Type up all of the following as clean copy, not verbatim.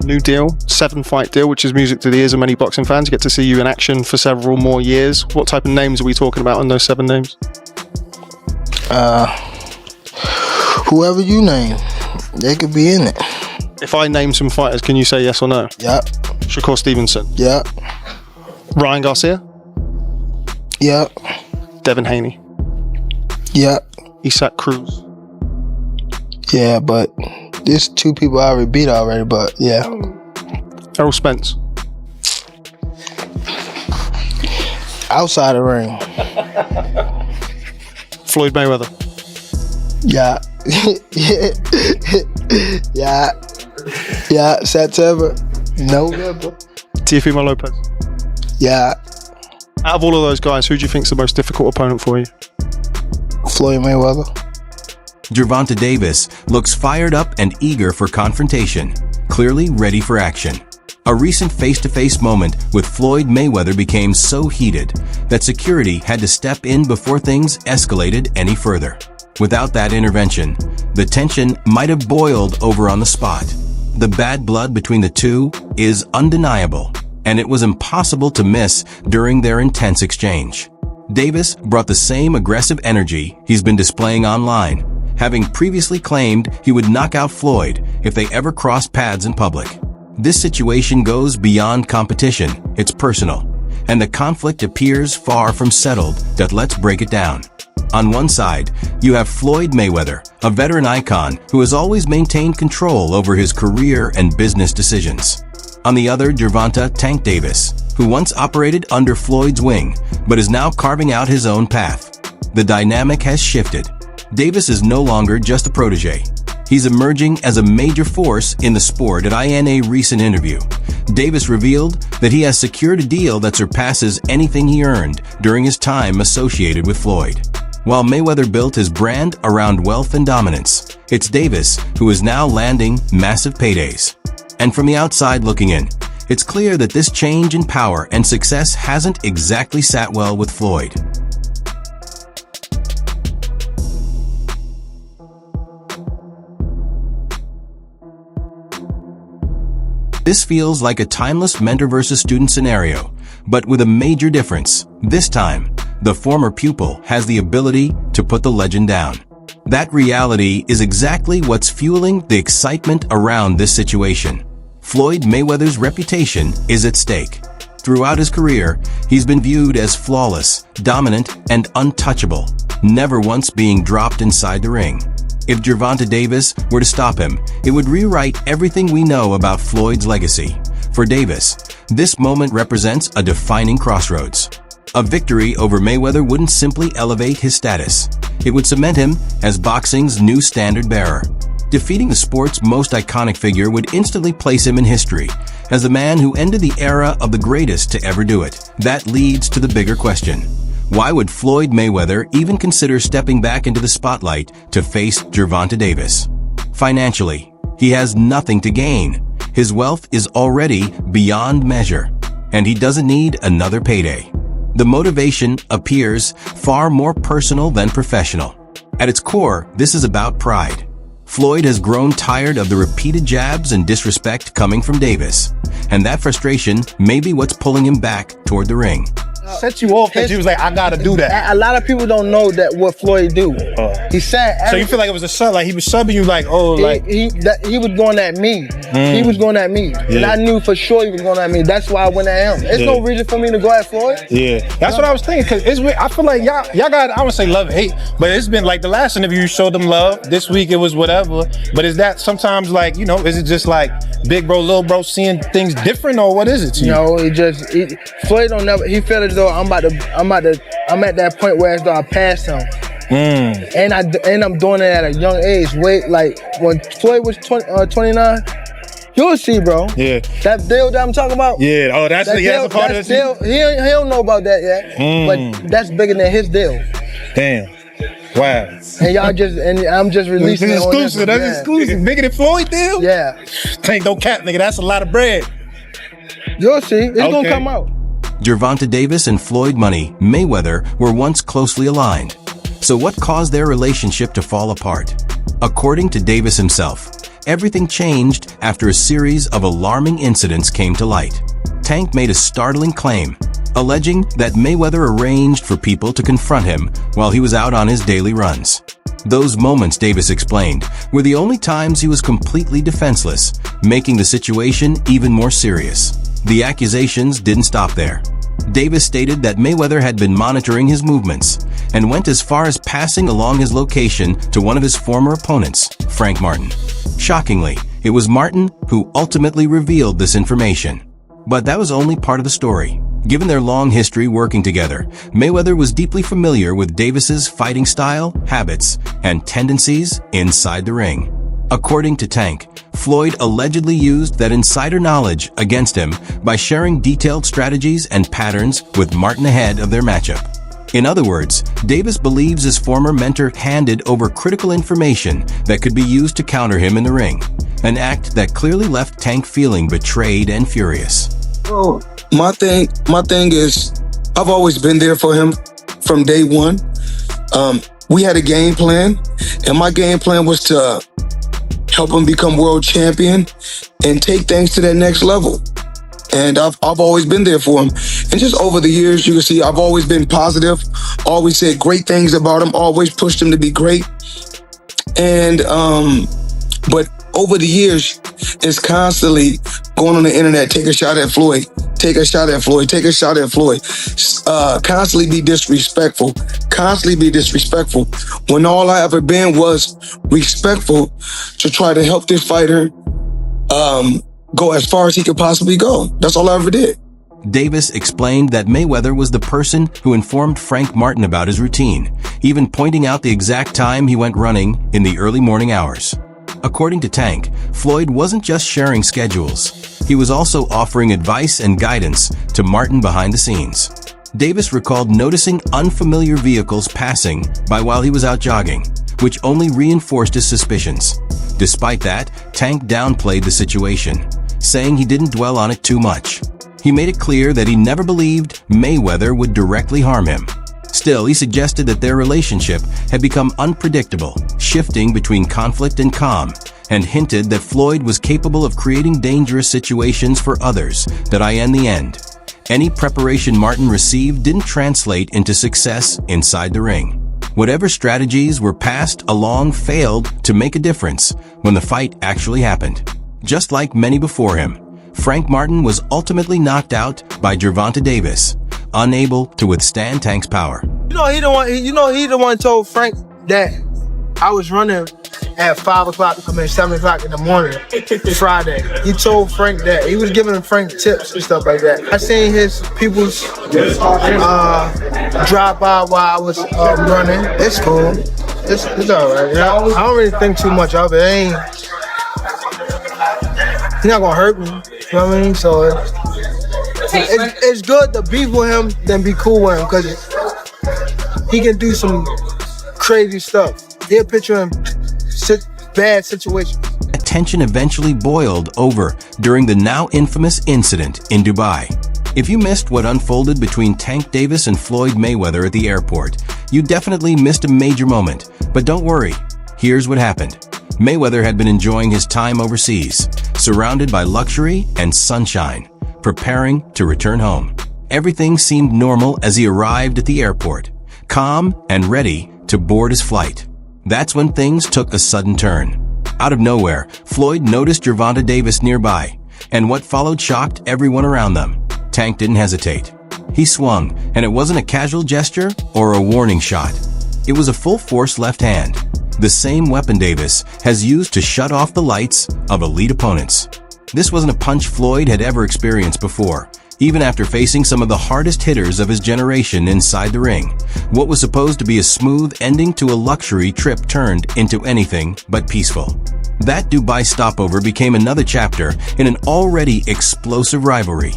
new deal, 7-fight deal, which is music to the ears of many boxing fans. You get to see you in action for several more years. What type of names are we talking about on those 7 names? Whoever you name, they could be in it. If I name some fighters, can you say yes or no? Yep. Shakur Stevenson. Yep. Ryan Garcia. Yep. Devin Haney. Yep. Isaac Cruz. Yeah, but there's 2 people I already beat already, but yeah. Errol Spence. Outside the ring. Floyd Mayweather. Yeah. Yeah. Yeah. September. November. Teofimo Lopez. Yeah. Out of all of those guys, who do you think is the most difficult opponent for you? Floyd Mayweather. Gervonta Davis looks fired up and eager for confrontation, clearly ready for action. A recent face-to-face moment with Floyd Mayweather became so heated that security had to step in before things escalated any further. Without that intervention, the tension might have boiled over on the spot. The bad blood between the two is undeniable, and it was impossible to miss during their intense exchange. Davis brought the same aggressive energy he's been displaying online, having previously claimed he would knock out Floyd if they ever crossed paths in public. This situation goes beyond competition, it's personal, and the conflict appears far from settled. Let's break it down. On one side, you have Floyd Mayweather, a veteran icon who has always maintained control over his career and business decisions. On the other, Gervonta "Tank" Davis, who once operated under Floyd's wing, but is now carving out his own path. The dynamic has shifted. Davis is no longer just a protege. He's emerging as a major force in the sport. In a recent interview, Davis revealed that he has secured a deal that surpasses anything he earned during his time associated with Floyd. While Mayweather built his brand around wealth and dominance, it's Davis who is now landing massive paydays. And from the outside looking in, it's clear that this change in power and success hasn't exactly sat well with Floyd. This feels like a timeless mentor versus student scenario, but with a major difference. This time, the former pupil has the ability to put the legend down. That reality is exactly what's fueling the excitement around this situation. Floyd Mayweather's reputation is at stake. Throughout his career, he's been viewed as flawless, dominant, and untouchable, never once being dropped inside the ring. If Gervonta Davis were to stop him, it would rewrite everything we know about Floyd's legacy. For Davis, this moment represents a defining crossroads. A victory over Mayweather wouldn't simply elevate his status. It would cement him as boxing's new standard bearer. Defeating the sport's most iconic figure would instantly place him in history as the man who ended the era of the greatest to ever do it. That leads to the bigger question. Why would Floyd Mayweather even consider stepping back into the spotlight to face Gervonta Davis? Financially, he has nothing to gain. His wealth is already beyond measure, and he doesn't need another payday. The motivation appears far more personal than professional. At its core, this is about pride. Floyd has grown tired of the repeated jabs and disrespect coming from Davis, and that frustration may be what's pulling him back toward the ring. Set you off that you was like, I gotta do that. A lot of people don't know that what Floyd do. He said. So you feel like it was a sub, like he was subbing you, like, oh, like he was going at me. He was going at me, and I knew for sure he was going at me. That's why I went at him. There's no reason for me to go at Floyd. Yeah, that's what I was thinking. Cause it's weird. I feel like y'all got, I would say love and hate, but it's been like the last interview you showed them love. This week it was whatever. But is that sometimes like, you know, is it just like big bro, little bro seeing things different, or what is it to you? No, Floyd don't never. He felt as though I'm at that point where as though I passed him. And I'm doing it at a young age. Wait, like when Floyd was 29, you'll see, bro. Yeah. That deal that I'm talking about. Yeah. Oh, that's a part of the deal. He don't know about that yet. But that's bigger than his deal. Damn. Wow. And I'm just releasing it. Exclusive. That's exclusive. Bigger than Floyd deal? Yeah. Ain't no cap, nigga. That's a lot of bread. You'll see. It's gonna come out. Gervonta Davis and Floyd Money Mayweather were once closely aligned. So what caused their relationship to fall apart? According to Davis himself, everything changed after a series of alarming incidents came to light. Tank made a startling claim, alleging that Mayweather arranged for people to confront him while he was out on his daily runs. Those moments, Davis explained, were the only times he was completely defenseless, making the situation even more serious. The accusations didn't stop there. Davis stated that Mayweather had been monitoring his movements and went as far as passing along his location to one of his former opponents, Frank Martin. Shockingly, it was Martin who ultimately revealed this information. But that was only part of the story. Given their long history working together, Mayweather was deeply familiar with Davis's fighting style, habits, and tendencies inside the ring. According to Tank, Floyd allegedly used that insider knowledge against him by sharing detailed strategies and patterns with Martin ahead of their matchup. In other words, Davis believes his former mentor handed over critical information that could be used to counter him in the ring, an act that clearly left Tank feeling betrayed and furious. Well, my thing is, I've always been there for him from day one. We had a game plan, and my game plan was to help him become world champion and take things to that next level. And I've always been there for him. And just over the years, you can see I've always been positive, always said great things about him, always pushed him to be great. And, but over the years, it's constantly going on the internet, take a shot at Floyd, take a shot at Floyd, take a shot at Floyd. Constantly be disrespectful, when all I ever been was respectful to try to help this fighter go as far as he could possibly go. That's all I ever did. Davis explained that Mayweather was the person who informed Frank Martin about his routine, even pointing out the exact time he went running in the early morning hours. According to Tank, Floyd wasn't just sharing schedules. He was also offering advice and guidance to Martin behind the scenes. Davis recalled noticing unfamiliar vehicles passing by while he was out jogging, which only reinforced his suspicions. Despite that, Tank downplayed the situation, saying he didn't dwell on it too much. He made it clear that he never believed Mayweather would directly harm him. Still, he suggested that their relationship had become unpredictable, shifting between conflict and calm, and hinted that Floyd was capable of creating dangerous situations for others, that in the end, any preparation Martin received didn't translate into success inside the ring. Whatever strategies were passed along failed to make a difference when the fight actually happened. Just like many before him, Frank Martin was ultimately knocked out by Gervonta Davis, unable to withstand Tank's power. He the one told Frank that I was running at 5 o'clock to come in 7 o'clock in the morning Friday. He told Frank that. He was giving Frank tips and stuff like that. I seen his people's drive by while I was running. It's cool. It's all right. You know? I don't really think too much of it. He's not gonna hurt me. You know what I mean? So it's good to be with him than be cool with him, because he can do some crazy stuff. He'll picture him bad situations. Tension eventually boiled over during the now infamous incident in Dubai. If you missed what unfolded between Tank Davis and Floyd Mayweather at the airport, you definitely missed a major moment. But don't worry, here's what happened. Mayweather had been enjoying his time overseas, surrounded by luxury and sunshine, preparing to return home. Everything seemed normal as he arrived at the airport, calm and ready to board his flight. That's when things took a sudden turn. Out of nowhere, Floyd noticed Gervonta Davis nearby, and what followed shocked everyone around them. Tank didn't hesitate. He swung, and it wasn't a casual gesture or a warning shot. It was a full-force left hand, the same weapon Davis has used to shut off the lights of elite opponents. This wasn't a punch Floyd had ever experienced before, even after facing some of the hardest hitters of his generation inside the ring. What was supposed to be a smooth ending to a luxury trip turned into anything but peaceful. That Dubai stopover became another chapter in an already explosive rivalry,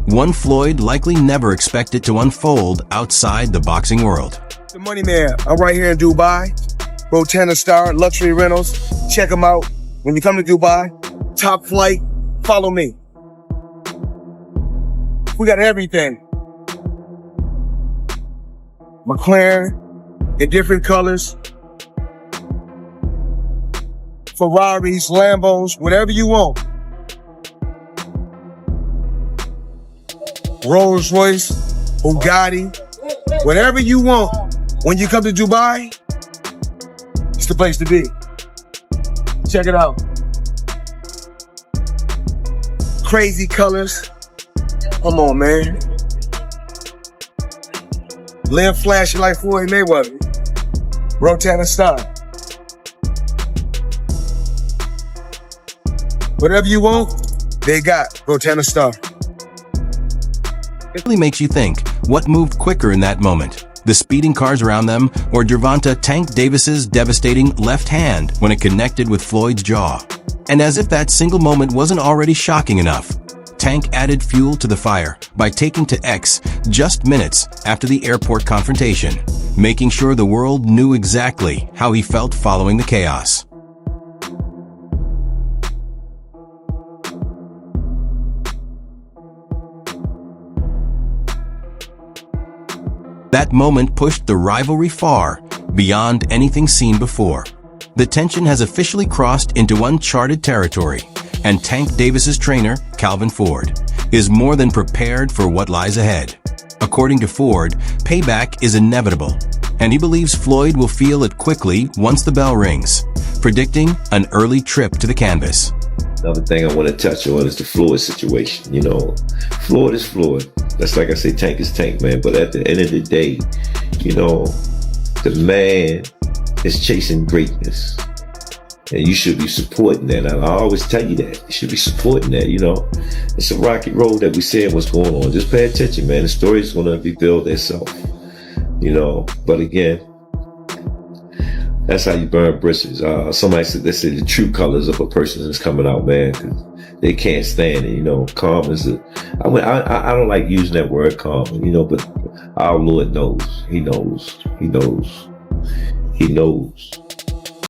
one Floyd likely never expected to unfold outside the boxing world. The Money Man, I'm right here in Dubai. Rotana Star, Luxury Rentals. Check them out. When you come to Dubai, top flight, follow me. We got everything. McLaren in different colors. Ferraris, Lambos, whatever you want. Rolls Royce, Bugatti, whatever you want. When you come to Dubai, it's the place to be. Check it out. Crazy colors. Come on, man. Live flashing like Floyd Mayweather. Rotana style. Whatever you want, they got Rotana Star. It really makes you think, what moved quicker in that moment? The speeding cars around them, or Gervonta Tank Davis's devastating left hand when it connected with Floyd's jaw? And as if that single moment wasn't already shocking enough, Tank added fuel to the fire by taking to X just minutes after the airport confrontation, making sure the world knew exactly how he felt following the chaos. That moment pushed the rivalry far beyond anything seen before. The tension has officially crossed into uncharted territory, and Tank Davis's trainer, Calvin Ford, is more than prepared for what lies ahead. According to Ford, payback is inevitable, and he believes Floyd will feel it quickly once the bell rings, predicting an early trip to the canvas. Another thing I want to touch on is the Floyd situation. You know, Floyd is Floyd. That's like I say, Tank is Tank, man. But at the end of the day, you know, the man is chasing greatness. And you should be supporting that. And I always tell you that. You should be supporting that, you know. It's a rocky road that we saying what's going on. Just pay attention, man. The story is going to rebuild itself, you know. But again, that's how you burn bridges. Somebody said, they say the true colors of a person is coming out, man, because they can't stand it. You know, calm is I don't like using that word calm, you know, but our Lord knows. He knows. He knows. He knows.